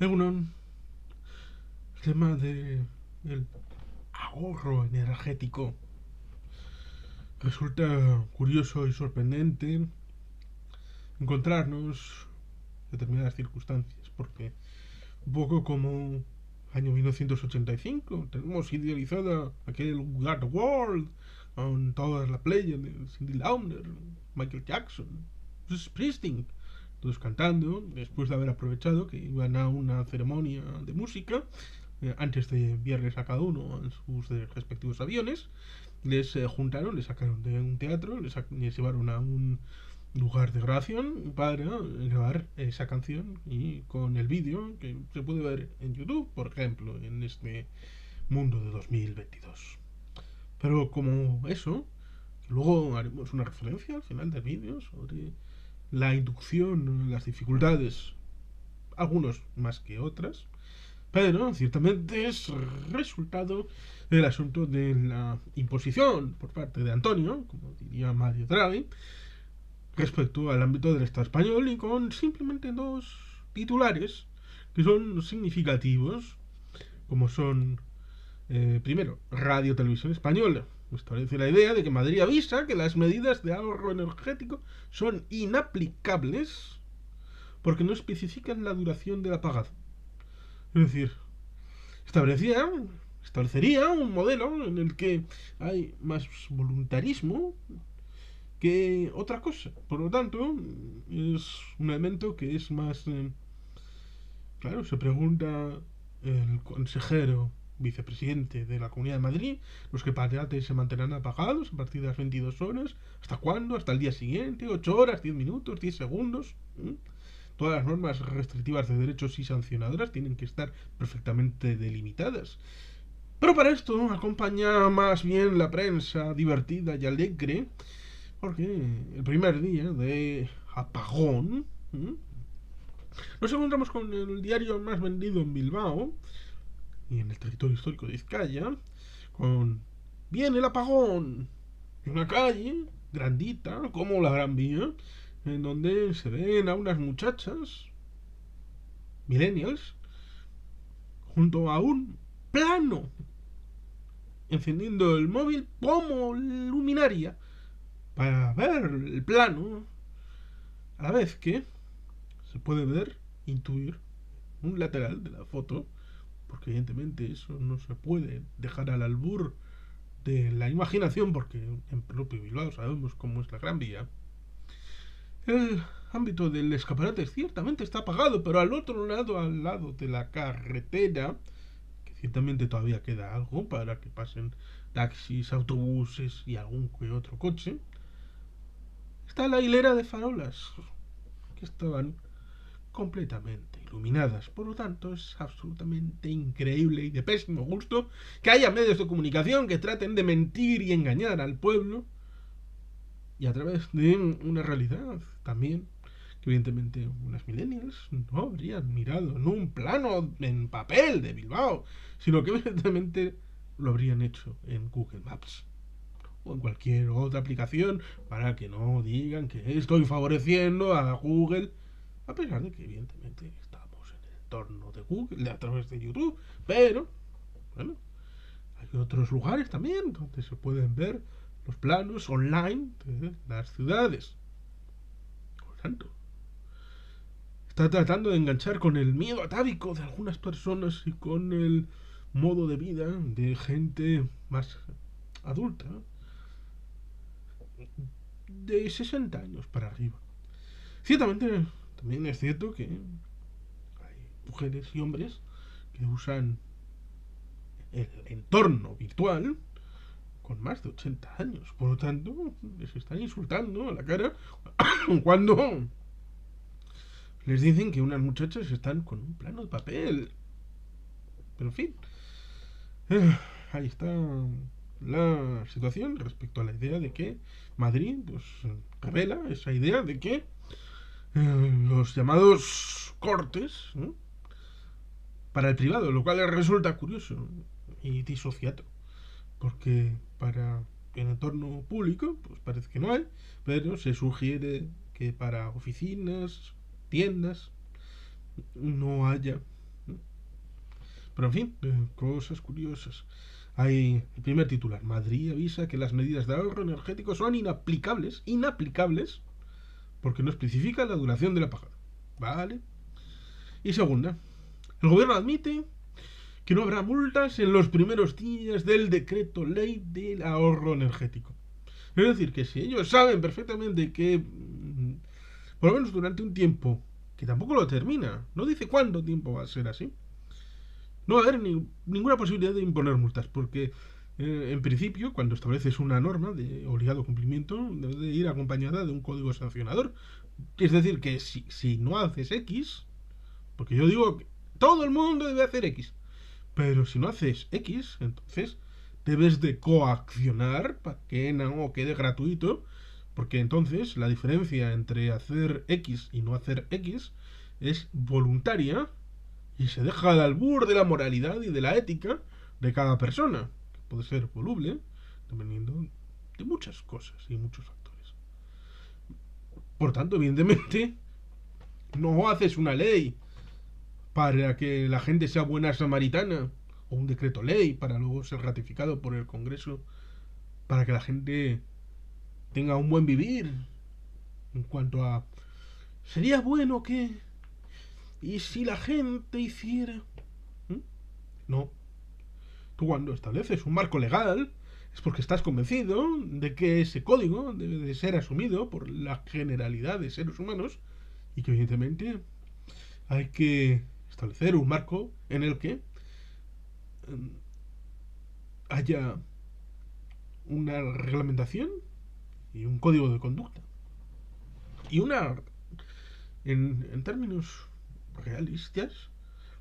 El tema de el ahorro energético resulta curioso y sorprendente encontrarnos determinadas circunstancias, porque un poco como año 1985, tenemos idealizada aquel God World con toda la playa de Cindy Lauper, Michael Jackson, Bruce Springsteen, todos cantando, después de haber aprovechado que iban a una ceremonia de música, antes de enviarles a cada uno en sus respectivos aviones, les juntaron, les sacaron de un teatro, les llevaron a un lugar de grabación para grabar esa canción y con el vídeo que se puede ver en YouTube, por ejemplo, en este mundo de 2022. Pero como eso, luego haremos una referencia al final del vídeo sobre la inducción, las dificultades, algunos más que otras, pero ciertamente es resultado del asunto de la imposición por parte de Antonio, como diría Mario Draghi, respecto al ámbito del Estado español y con simplemente dos titulares que son significativos, como son, primero, Radio Televisión Española. Establece la idea de que Madrid avisa que las medidas de ahorro energético son inaplicables porque no especifican la duración del apagado. Es decir, establecía, establecería un modelo en el que hay más voluntarismo que otra cosa. Por lo tanto, es un elemento que es más... claro, se pregunta el consejero vicepresidente de la Comunidad de Madrid, los que parates se mantendrán apagados a partir de las 22 horas, ¿hasta cuándo? ¿Hasta el día siguiente? ¿8 horas? ¿10 minutos? ¿10 segundos? Todas las normas restrictivas de derechos y sancionadoras tienen que estar perfectamente delimitadas. Pero para esto acompaña más bien la prensa divertida y alegre, porque el primer día de apagón nos encontramos con el diario más vendido en Bilbao y en el territorio histórico de Vizcaya, con viene el apagón, en una calle grandita como la Gran Vía, en donde se ven a unas muchachas millennials junto a un plano, encendiendo el móvil como luminaria para ver el plano, a la vez que se puede ver, intuir, un lateral de la foto, porque evidentemente eso no se puede dejar al albur de la imaginación, porque en propio Bilbao sabemos cómo es la Gran Vía. El ámbito del escaparate ciertamente está apagado, pero al lado de la carretera, que ciertamente todavía queda algo para que pasen taxis, autobuses y algún que otro coche, está la hilera de farolas que estaban completamente iluminadas. Por lo tanto, es absolutamente increíble y de pésimo gusto que haya medios de comunicación que traten de mentir y engañar al pueblo y a través de una realidad también que evidentemente unas millennials no habrían mirado en un plano en papel de Bilbao, sino que evidentemente lo habrían hecho en Google Maps o en cualquier otra aplicación para que no digan que estoy favoreciendo a Google, a pesar de que evidentemente estamos en el entorno de Google a través de YouTube, pero bueno, hay otros lugares también donde se pueden ver los planos online de las ciudades. Por tanto, está tratando de enganchar con el miedo atávico de algunas personas y con el modo de vida de gente más adulta, de 60 años para arriba. Ciertamente, también es cierto que hay mujeres y hombres que usan el entorno virtual con más de 80 años. Por lo tanto, les están insultando a la cara cuando les dicen que unas muchachas están con un plano de papel. Pero en fin, ahí está la situación respecto a la idea de que Madrid pues revela esa idea de que los llamados cortes, ¿no?, para el privado, lo cual resulta curioso y disociado, porque para el entorno público pues parece que no hay, pero se sugiere que para oficinas, tiendas, no haya Pero en fin, cosas curiosas. Hay el primer titular. Madrid avisa que las medidas de ahorro energético son inaplicables, porque no especifica la duración de la apagada. Vale. Y segunda, el gobierno admite que no habrá multas en los primeros días del decreto ley del ahorro energético. Es decir, que si ellos saben perfectamente que, por lo menos durante un tiempo, que tampoco lo termina, no dice cuánto tiempo va a ser así, no va a haber ninguna posibilidad de imponer multas, porque en principio, cuando estableces una norma de obligado cumplimiento, debe de ir acompañada de un código sancionador. Es decir, que si no haces X, porque yo digo que todo el mundo debe hacer X, pero si no haces X, entonces debes de coaccionar para que no quede gratuito, porque entonces la diferencia entre hacer X y no hacer X es voluntaria y se deja al albur de la moralidad y de la ética de cada persona, que puede ser voluble dependiendo de muchas cosas y muchos factores. Por tanto, evidentemente, no haces una ley para que la gente sea buena samaritana o un decreto ley para luego ser ratificado por el Congreso para que la gente tenga un buen vivir en cuanto a sería bueno que y si la gente hiciera. No, tú cuando estableces un marco legal es porque estás convencido de que ese código debe de ser asumido por la generalidad de seres humanos y que evidentemente hay que establecer un marco en el que haya una reglamentación y un código de conducta y en términos realistas,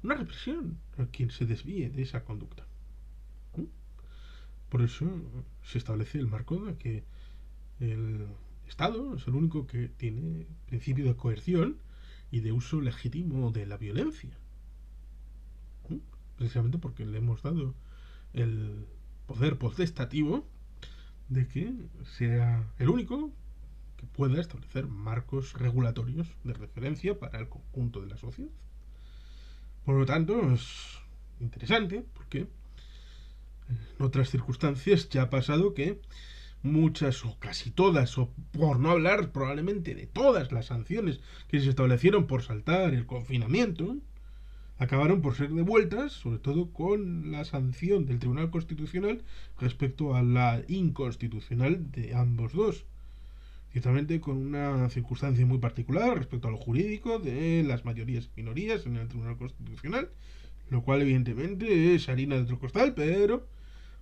una represión a quien se desvíe de esa conducta. Por eso se establece el marco de que el Estado es el único que tiene principio de coerción y de uso legítimo de la violencia. Precisamente porque le hemos dado el poder potestativo de que sea el único que pueda establecer marcos regulatorios de referencia para el conjunto de la sociedad. Por lo tanto, es interesante porque en otras circunstancias ya ha pasado que muchas o casi todas, o por no hablar probablemente de todas las sanciones que se establecieron por saltar el confinamiento, acabaron por ser devueltas, sobre todo con la sanción del Tribunal Constitucional respecto a la inconstitucional de ambos dos. Ciertamente con una circunstancia muy particular respecto a lo jurídico de las mayorías y minorías en el Tribunal Constitucional, lo cual evidentemente es harina de otro costal, pero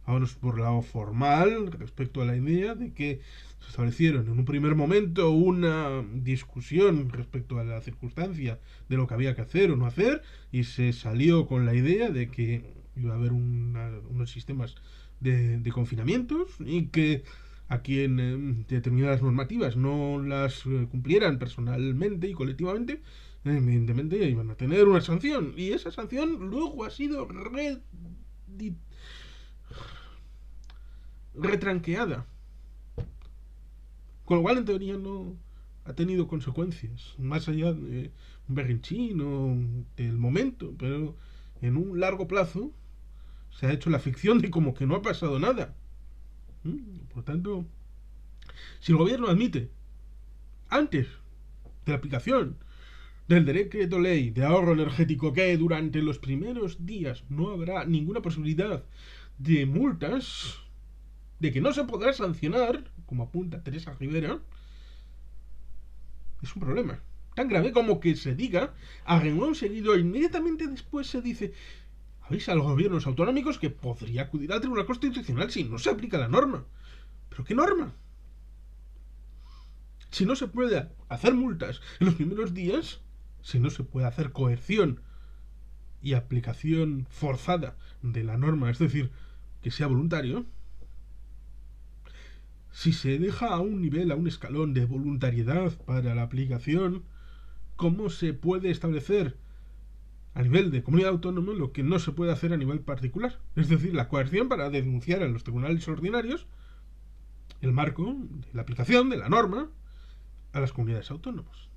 vámonos por el lado formal respecto a la idea de que se establecieron en un primer momento una discusión respecto a la circunstancia de lo que había que hacer o no hacer y se salió con la idea de que iba a haber unos sistemas de confinamientos y que a quien determinadas normativas no las cumplieran personalmente y colectivamente, evidentemente iban a tener una sanción y esa sanción luego ha sido retranqueada, con lo cual en teoría no ha tenido consecuencias más allá de un berrinchín o del momento, pero en un largo plazo se ha hecho la ficción de como que no ha pasado nada. Por tanto, si el gobierno admite antes de la aplicación del decreto ley de ahorro energético que durante los primeros días no habrá ninguna posibilidad de multas, de que no se podrá sancionar, como apunta Teresa Rivera, es un problema tan grave como que se diga a renglón seguido inmediatamente después se dice avisa a los gobiernos autonómicos que podría acudir al Tribunal Constitucional si no se aplica la norma. ¿Pero qué norma? Si no se puede hacer multas en los primeros días, si no se puede hacer coerción y aplicación forzada de la norma, es decir, que sea voluntario, si se deja a un nivel, a un escalón de voluntariedad para la aplicación, ¿cómo se puede establecer a nivel de comunidad autónoma lo que no se puede hacer a nivel particular? Es decir, la coerción para denunciar a los tribunales ordinarios el marco de la aplicación de la norma a las comunidades autónomas.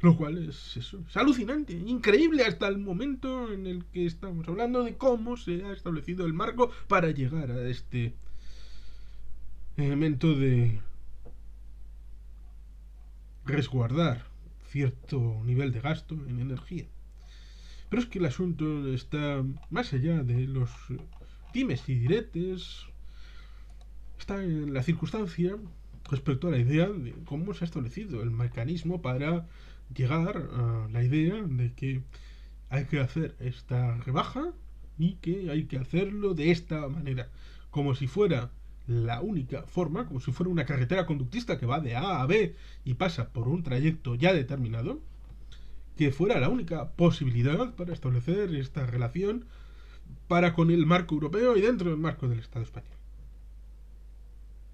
Lo cual es eso, es alucinante, increíble hasta el momento en el que estamos hablando de cómo se ha establecido el marco para llegar a este elemento de resguardar cierto nivel de gasto en energía. Pero es que el asunto está más allá de los dimes y diretes, está en la circunstancia respecto a la idea de cómo se ha establecido el mecanismo para llegar a la idea de que hay que hacer esta rebaja y que hay que hacerlo de esta manera, como si fuera la única forma, como si fuera una carretera conductista que va de A a B y pasa por un trayecto ya determinado, que fuera la única posibilidad para establecer esta relación para con el marco europeo y dentro del marco del Estado español.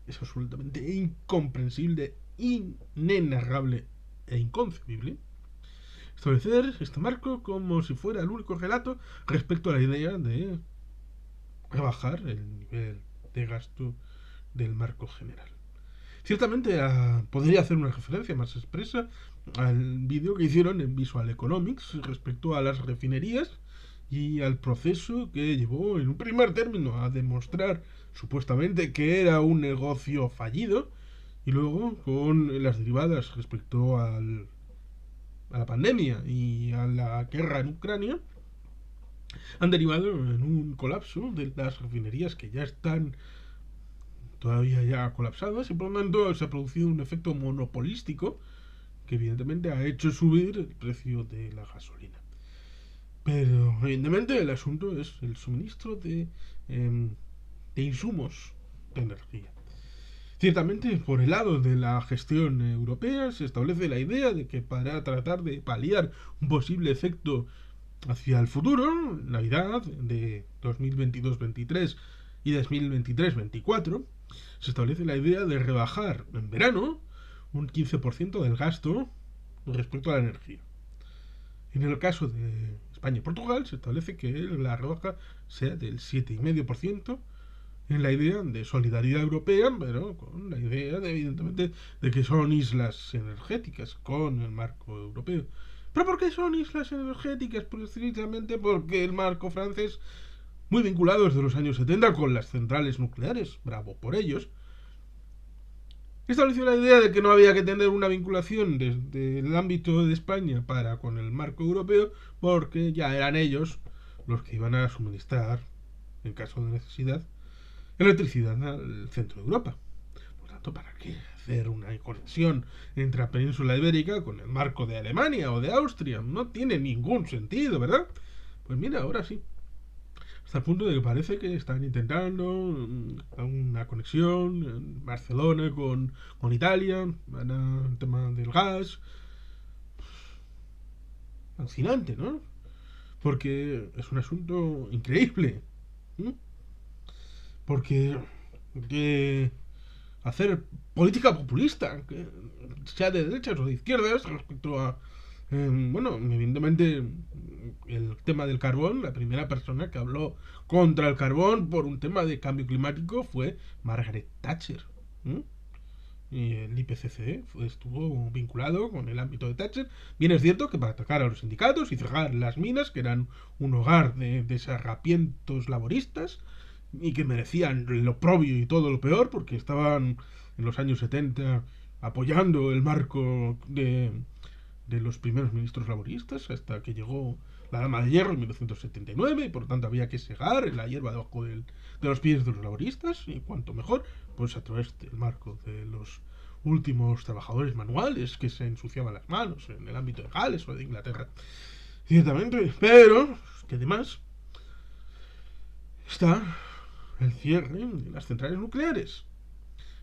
Es absolutamente incomprensible, inenarrable e inconcebible establecer este marco como si fuera el único relato respecto a la idea de rebajar el nivel de gasto del marco general. Ciertamente podría hacer una referencia más expresa al vídeo que hicieron en Visual Economics respecto a las refinerías y al proceso que llevó en un primer término a demostrar supuestamente que era un negocio fallido y luego con las derivadas respecto a la pandemia y a la guerra en Ucrania han derivado en un colapso de las refinerías que ya están todavía ya colapsadas y por lo tanto se ha producido un efecto monopolístico que evidentemente ha hecho subir el precio de la gasolina. Pero evidentemente el asunto es el suministro de insumos de energía. Ciertamente, por el lado de la gestión europea, se establece la idea de que para tratar de paliar un posible efecto hacia el futuro, Navidad de 2022-23 y 2023-24, se establece la idea de rebajar en verano un 15% del gasto respecto a la energía. En el caso de España y Portugal se establece que la rebaja sea del 7,5% en la idea de solidaridad europea, pero con la idea de, evidentemente, de que son islas energéticas con el marco europeo. ¿Pero por qué son islas energéticas? Pues precisamente porque el marco francés, muy vinculado desde los años 70 con las centrales nucleares, bravo por ellos, estableció la idea de que no había que tener una vinculación desde el ámbito de España para con el marco europeo, porque ya eran ellos los que iban a suministrar, en caso de necesidad, electricidad al centro de Europa. Por tanto, ¿para qué hacer una conexión entre la península ibérica con el marco de Alemania o de Austria? No tiene ningún sentido, ¿verdad? Pues mira, ahora sí. Hasta el punto de que parece que están intentando una conexión en Barcelona con Italia, el tema del gas. Fascinante, ¿no? Porque es un asunto increíble. ¿Mm? Porque hacer política populista, que sea de derechas o de izquierdas, respecto a, bueno, evidentemente el tema del carbón, la primera persona que habló contra el carbón por un tema de cambio climático fue Margaret Thatcher. ¿Mm? Y el IPCC estuvo vinculado con el ámbito de Thatcher. Bien es cierto que para atacar a los sindicatos y cerrar las minas, que eran un hogar de desarrapientos laboristas, y que merecían lo oprobio y todo lo peor porque estaban en los años 70 apoyando el marco de los primeros ministros laboristas hasta que llegó la dama de hierro en 1979 y por lo tanto había que segar la hierba debajo de los pies de los laboristas y cuanto mejor pues a través del marco de los últimos trabajadores manuales que se ensuciaban las manos en el ámbito de Gales o de Inglaterra ciertamente, pero que además está el cierre de las centrales nucleares.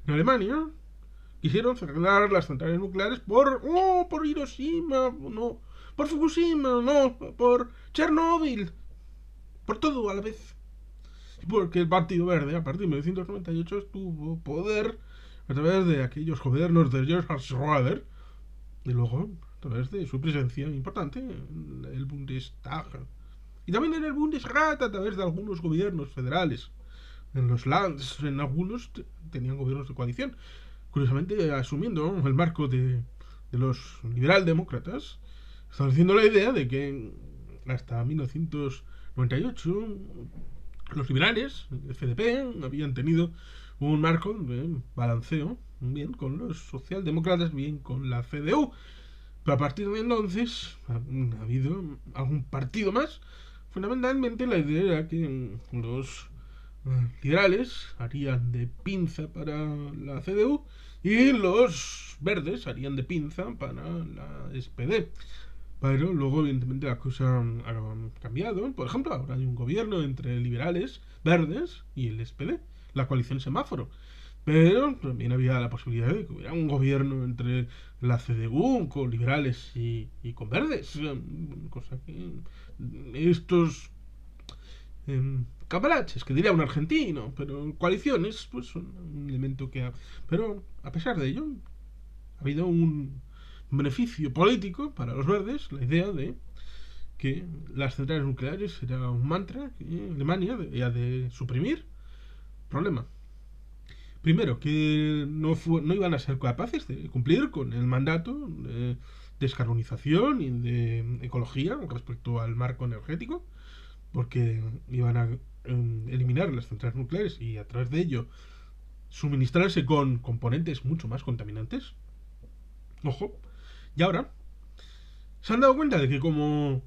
En Alemania quisieron cerrar las centrales nucleares por Hiroshima, no, por Fukushima, no, por Chernóbil, por todo a la vez. Porque el Partido Verde, a partir de 1998, tuvo poder a través de aquellos gobiernos de Gerhard Schröder y luego a través de su presencia importante en el Bundestag y también en el Bundesrat a través de algunos gobiernos federales. En los lands, en algunos tenían gobiernos de coalición, curiosamente asumiendo el marco de de los liberaldemócratas, estableciendo la idea de que hasta 1998 los liberales, el FDP, habían tenido un marco de balanceo, bien con los socialdemócratas, bien con la CDU. Pero a partir de entonces ha habido algún partido más. Fundamentalmente la idea era que los liberales harían de pinza para la CDU y los verdes harían de pinza para la SPD. Pero luego, evidentemente, las cosas han cambiado. Por ejemplo, ahora hay un gobierno entre liberales, verdes y el SPD, la coalición semáforo. Pero también había la posibilidad de que hubiera un gobierno entre la CDU con liberales y con verdes. Cosa que estos cabalaches, que diría un argentino, pero coaliciones, pues son un elemento que Pero, a pesar de ello, ha habido un beneficio político para los verdes, la idea de que las centrales nucleares era un mantra que Alemania debía de suprimir. Problema. Primero, que no iban a ser capaces de cumplir con el mandato de descarbonización y de ecología respecto al marco energético, porque iban a eliminar las centrales nucleares y a través de ello suministrarse con componentes mucho más contaminantes. Ojo. Y ahora se han dado cuenta de que como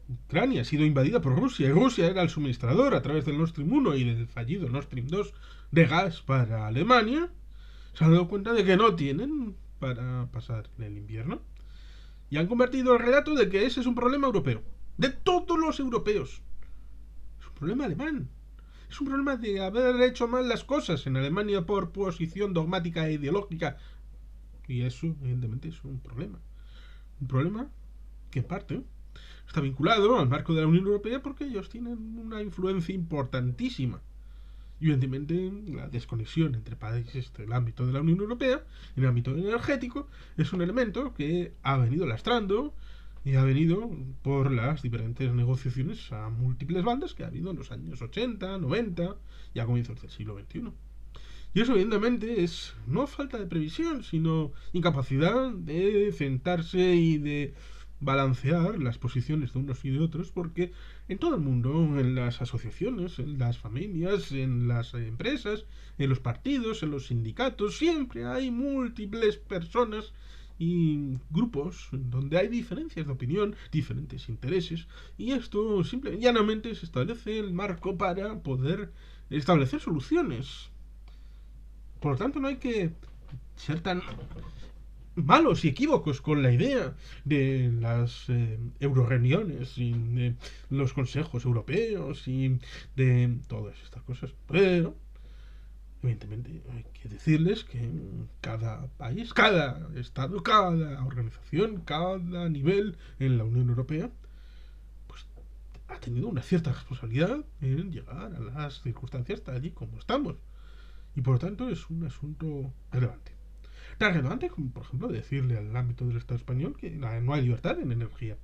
Ucrania ha sido invadida por Rusia y Rusia era el suministrador a través del Nord Stream 1 y del fallido Nord Stream 2 de gas para Alemania, se han dado cuenta de que no tienen para pasar el invierno y han convertido el relato de que ese es un problema europeo, de todos los europeos. Es un problema alemán. Es un problema de haber hecho mal las cosas en Alemania por posición dogmática e ideológica. Y eso, evidentemente, es un problema. Un problema que en parte está vinculado al marco de la Unión Europea porque ellos tienen una influencia importantísima. Y evidentemente la desconexión entre países del ámbito de la Unión Europea, en el ámbito energético, es un elemento que ha venido lastrando y ha venido por las diferentes negociaciones a múltiples bandas que ha habido en los años 80, 90 y a comienzos del siglo XXI. Y eso evidentemente es no falta de previsión, sino incapacidad de sentarse y de balancear las posiciones de unos y de otros, porque en todo el mundo, en las asociaciones, en las familias, en las empresas, en los partidos, en los sindicatos, siempre hay múltiples personas y grupos donde hay diferencias de opinión, diferentes intereses, y esto simple y llanamente se establece el marco para poder establecer soluciones. Por lo tanto, no hay que ser tan malos y equívocos con la idea de las euroreuniones y de los consejos europeos y de todas estas cosas. Pero, evidentemente, hay que decirles que cada país, cada estado, cada organización, cada nivel en la Unión Europea, pues ha tenido una cierta responsabilidad en llegar a las circunstancias tal y como estamos. Y por lo tanto es un asunto relevante. Tan relevante como, por ejemplo, decirle al ámbito del Estado español que no hay libertad en energía.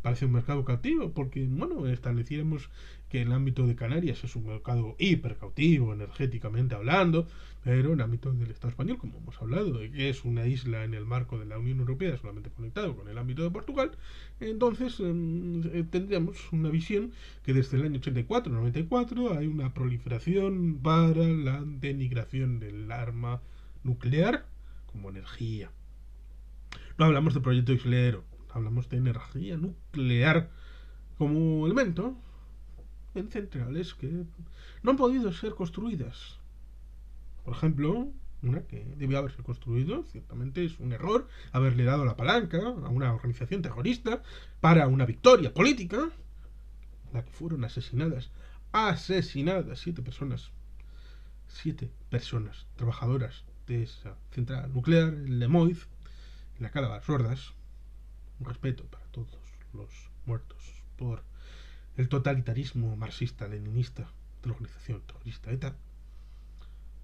Parece un mercado cautivo, porque, bueno, establecíamos que el ámbito de Canarias es un mercado hipercautivo, energéticamente hablando, pero en el ámbito del Estado español, como hemos hablado, de que es una isla en el marco de la Unión Europea, solamente conectado con el ámbito de Portugal, entonces tendríamos una visión que desde el año 84-94 hay una proliferación para la denigración del arma nuclear como energía. No hablamos de proyecto islero, hablamos de energía nuclear como elemento en centrales que no han podido ser construidas. Por ejemplo, una que debió haberse construido, ciertamente es un error haberle dado la palanca a una organización terrorista para una victoria política, la que fueron asesinadas 7 personas trabajadoras de esa central nuclear en Lemoiz, en la Cala Sordas. Un respeto para todos los muertos por el totalitarismo marxista-leninista de la organización terrorista ETA.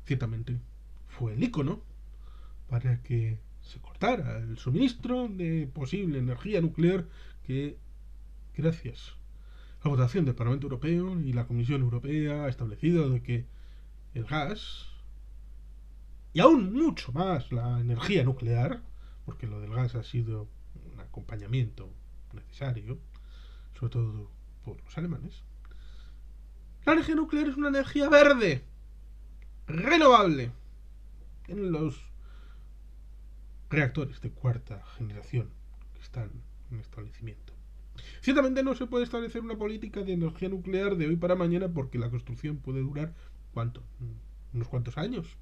Ciertamente fue el icono para que se cortara el suministro de posible energía nuclear que, gracias a la votación del Parlamento Europeo y la Comisión Europea, ha establecido de que el gas y aún mucho más la energía nuclear, porque lo del gas ha sido un acompañamiento necesario, sobre todo por los alemanes. La energía nuclear es una energía verde, renovable, en los reactores de cuarta generación que están en establecimiento. Ciertamente no se puede establecer una política de energía nuclear de hoy para mañana porque la construcción puede durar ¿cuánto? Unos cuantos años.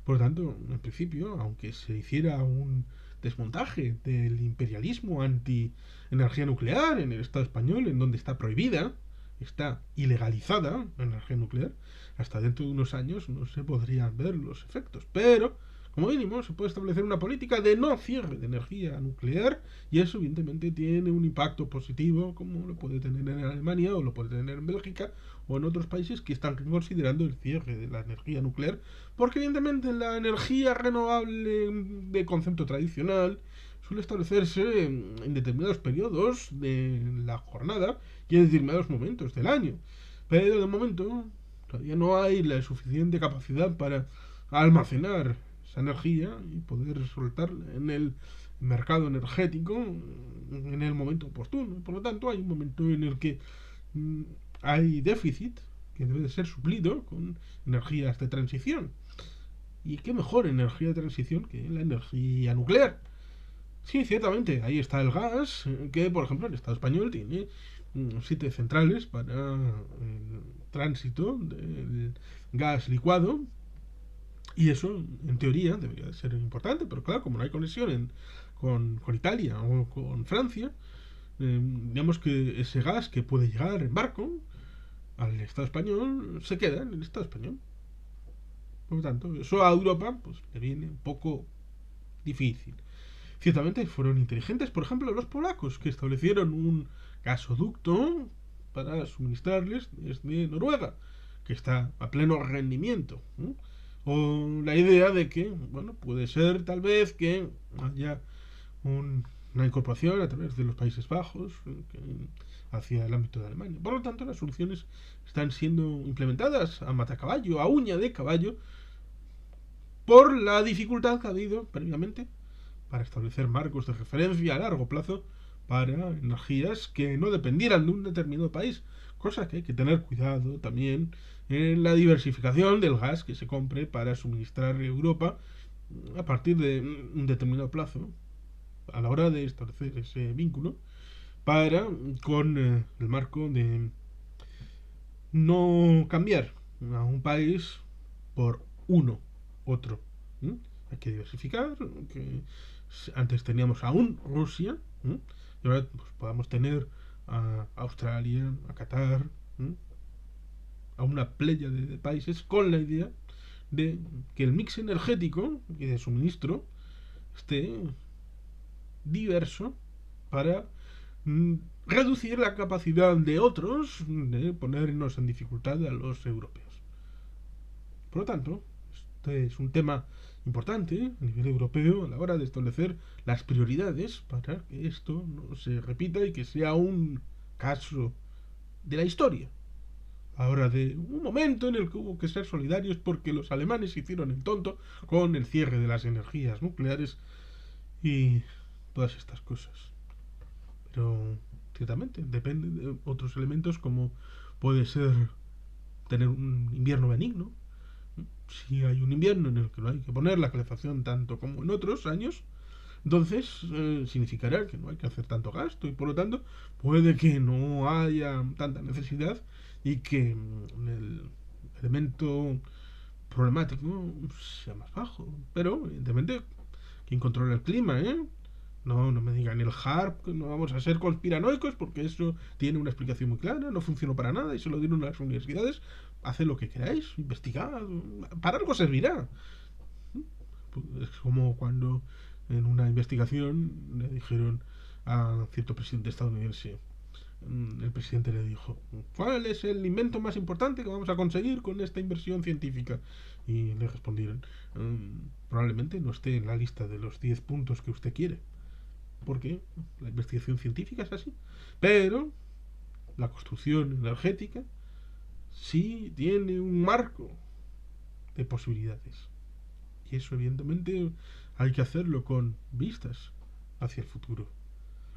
Por lo tanto, en principio, aunque se hiciera un desmontaje del imperialismo anti-energía nuclear en el Estado español, en donde está prohibida, está ilegalizada la energía nuclear, hasta dentro de unos años no se podrían ver los efectos. Pero, como mínimo, se puede establecer una política de no cierre de energía nuclear y eso, evidentemente, tiene un impacto positivo, como lo puede tener en Alemania o lo puede tener en Bélgica o en otros países que están considerando el cierre de la energía nuclear, porque evidentemente la energía renovable de concepto tradicional suele establecerse en determinados periodos de la jornada y en determinados momentos del año. Pero de momento todavía no hay la suficiente capacidad para almacenar esa energía y poder soltarla en el mercado energético en el momento oportuno. Por lo tanto, hay un momento en el que hay déficit que debe de ser suplido con energías de transición. ¿Y qué mejor energía de transición que la energía nuclear? Sí, ciertamente, ahí está el gas, que por ejemplo el Estado español tiene 7 centrales para el tránsito del gas licuado. Y eso, en teoría, debería de ser importante, pero claro, como no hay conexión con Italia o con Francia, digamos que ese gas que puede llegar en barco al Estado español se queda en el Estado español. Por lo tanto, eso a Europa pues le viene un poco difícil. Ciertamente fueron inteligentes, por ejemplo, los polacos, que establecieron un gasoducto para suministrarles desde Noruega, que está a pleno rendimiento. O la idea de que, bueno, puede ser tal vez que haya una incorporación a través de los Países Bajos hacia el ámbito de Alemania. Por lo tanto, las soluciones están siendo implementadas a matacaballo, a uña de caballo, por la dificultad que ha habido previamente para establecer marcos de referencia a largo plazo para energías que no dependieran de un determinado país, cosa que hay que tener cuidado también en la diversificación del gas que se compre para suministrar a Europa a partir de un determinado plazo a la hora de establecer ese vínculo para con el marco de no cambiar a un país por uno otro. Hay que diversificar, que antes teníamos aún Rusia, y ahora pues, podamos tener a Australia, a Qatar, a una playa de países con la idea de que el mix energético y de suministro esté diverso para reducir la capacidad de otros de ponernos en dificultad a los europeos. Por lo tanto, este es un tema importante a nivel europeo a la hora de establecer las prioridades para que esto no se repita y que sea un caso de la historia. Ahora de un momento en el que hubo que ser solidarios porque los alemanes hicieron el tonto con el cierre de las energías nucleares y todas estas cosas. Pero ciertamente depende de otros elementos como puede ser tener un invierno benigno. Si hay un invierno en el que no hay que poner la calefacción tanto como en otros años, entonces significará que no hay que hacer tanto gasto y por lo tanto puede que no haya tanta necesidad y que el elemento problemático sea más bajo. Pero evidentemente quien controla el clima, no me digan el HARP, que no vamos a ser conspiranoicos porque eso tiene una explicación muy clara, no funcionó para nada y se lo dieron a las universidades. Haced lo que queráis, investigad, para algo servirá. Es como cuando en una investigación le dijeron a cierto presidente estadounidense, el presidente le dijo, ¿cuál es el invento más importante que vamos a conseguir con esta inversión científica? Y le respondieron, probablemente no esté en la lista de los 10 puntos que usted quiere, porque la investigación científica es así, pero la construcción energética sí tiene un marco de posibilidades. Y eso evidentemente hay que hacerlo con vistas hacia el futuro.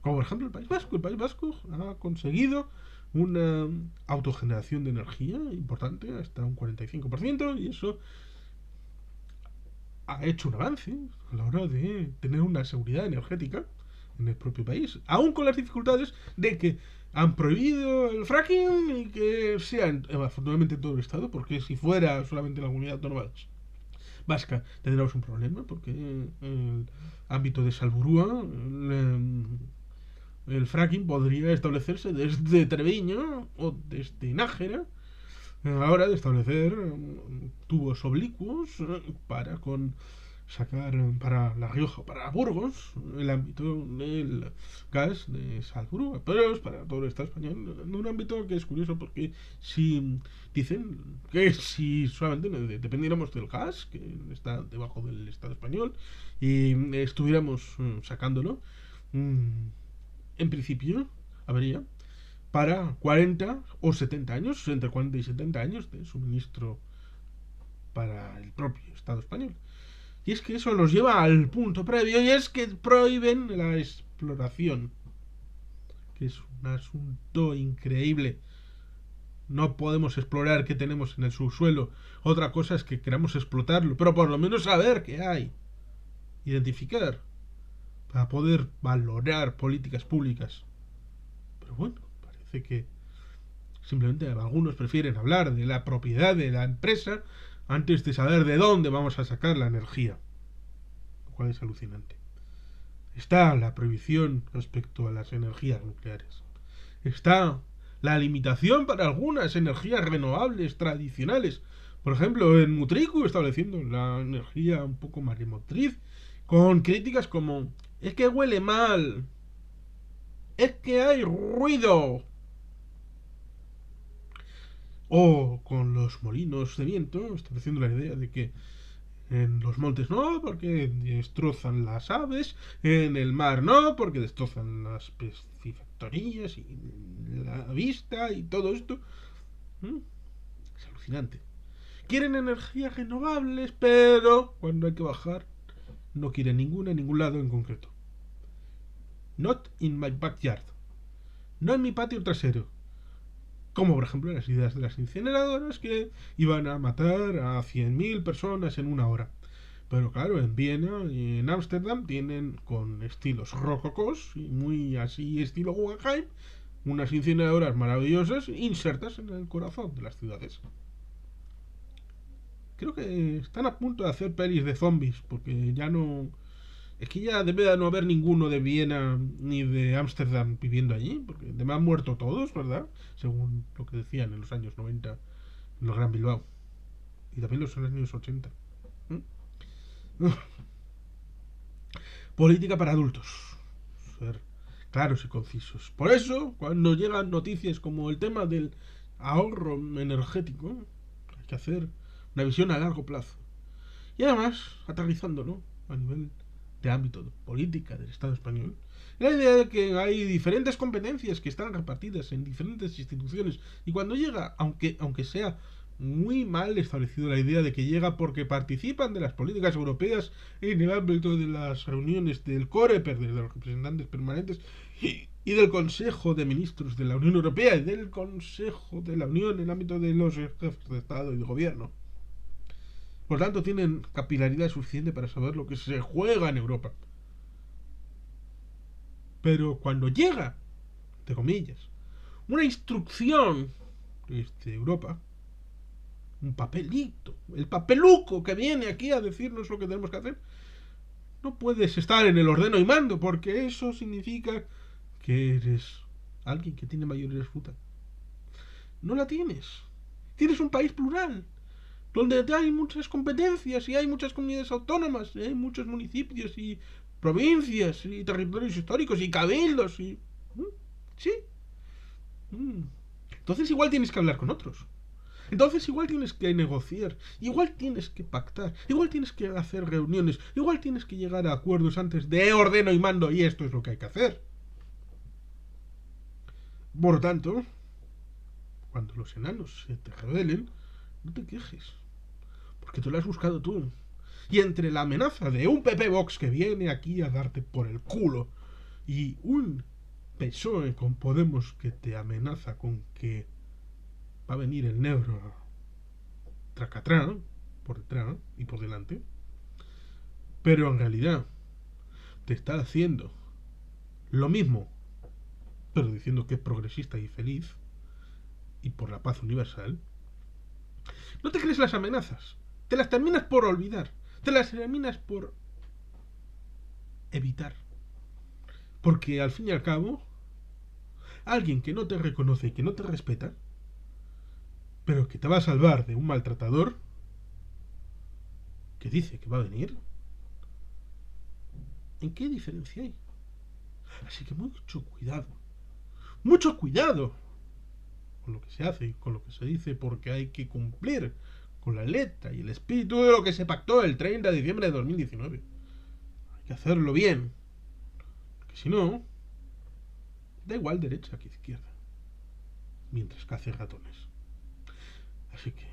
Como por ejemplo el País Vasco. El País Vasco ha conseguido una autogeneración de energía importante, hasta un 45%, y eso ha hecho un avance a la hora de tener una seguridad energética en el propio país, aún con las dificultades de que han prohibido el fracking y que sea afortunadamente en todo el estado, porque si fuera solamente en la comunidad autónoma vasca tendríamos un problema, porque el ámbito de Salburúa el fracking podría establecerse desde Treviño o desde Nájera a la hora de establecer tubos oblicuos para con sacar para La Rioja, para Burgos, el ámbito del gas de Salzburgo, pero es para todo el Estado español, en un ámbito que es curioso porque si dicen que si solamente dependiéramos del gas, que está debajo del Estado español, y estuviéramos sacándolo, en principio habría para 40 o 70 años, entre 40 y 70 años de suministro para el propio Estado español. Y es que eso nos lleva al punto previo, y es que prohíben la exploración, que es un asunto increíble. No podemos explorar qué tenemos en el subsuelo. Otra cosa es que queramos explotarlo, pero por lo menos saber qué hay. Identificar, para poder valorar políticas públicas. Pero bueno, parece que simplemente algunos prefieren hablar de la propiedad de la empresa antes de saber de dónde vamos a sacar la energía. Lo cual es alucinante. Está la prohibición respecto a las energías nucleares. Está la limitación para algunas energías renovables tradicionales. Por ejemplo, en Mutriku estableciendo la energía un poco maremotriz, con críticas como: es que huele mal, es que hay ruido. O con los molinos de viento, estableciendo la idea de que en los montes no, porque destrozan las aves, en el mar no, porque destrozan las piscifactorías y la vista y todo esto. Es alucinante. Quieren energías renovables, pero cuando hay que bajar, no quieren ninguna en ningún lado en concreto. Not in my backyard. No en mi patio trasero. Como por ejemplo las ideas de las incineradoras que iban a matar a 100.000 personas en una hora. Pero claro, en Viena y en Ámsterdam tienen con estilos rococós y muy así estilo Guggenheim unas incineradoras maravillosas insertas en el corazón de las ciudades. Creo que están a punto de hacer pelis de zombies, porque ya no... Es que ya debe de no haber ninguno de Viena ni de Ámsterdam viviendo allí, porque deben han muerto todos, ¿verdad? Según lo que decían en los años 90 en el Gran Bilbao. Y también en los años 80. Política para adultos. Ser claros y concisos. Por eso, cuando llegan noticias como el tema del ahorro energético, hay que hacer una visión a largo plazo. Y además, aterrizándolo a nivel de ámbito de política del Estado español, la idea de que hay diferentes competencias que están repartidas en diferentes instituciones, y cuando llega, aunque sea muy mal establecido la idea de que llega porque participan de las políticas europeas en el ámbito de las reuniones del COREPER, de los representantes permanentes, y del Consejo de Ministros de la Unión Europea y del Consejo de la Unión en el ámbito de los jefes de Estado y de Gobierno. Por tanto, tienen capilaridad suficiente para saber lo que se juega en Europa. Pero cuando llega, entre comillas, una instrucción desde Europa, un papelito, el papeluco que viene aquí a decirnos lo que tenemos que hacer, no puedes estar en el ordeno y mando, porque eso significa que eres alguien que tiene mayoría absoluta. No la tienes. Tienes un país plural, donde hay muchas competencias y hay muchas comunidades autónomas, y hay muchos municipios y provincias y territorios históricos y cabildos y... ¿Sí? Entonces igual tienes que hablar con otros. Entonces igual tienes que negociar, igual tienes que pactar, igual tienes que hacer reuniones, igual tienes que llegar a acuerdos antes de ordeno y mando, y esto es lo que hay que hacer. Por tanto, cuando los enanos se te rebelen, no te quejes, porque te lo has buscado tú. Y entre la amenaza de un PP Vox que viene aquí a darte por el culo y un PSOE con Podemos que te amenaza con que va a venir el negro tracatrán por detrás y por delante, pero en realidad te está haciendo lo mismo, pero diciendo que es progresista y feliz y por la paz universal, no te crees las amenazas, te las terminas por olvidar, te las terminas por evitar, porque al fin y al cabo alguien que no te reconoce y que no te respeta, pero que te va a salvar de un maltratador que dice que va a venir, ¿en qué diferencia hay? Así que mucho cuidado con lo que se hace y con lo que se dice, porque hay que cumplir con la letra y el espíritu de lo que se pactó el 30 de diciembre de 2019. Hay que hacerlo bien, porque si no, da igual derecha que izquierda, mientras cace ratones. Así que,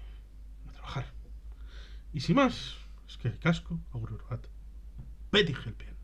a trabajar. Y sin más, es que el casco, aurora, Betty Helper.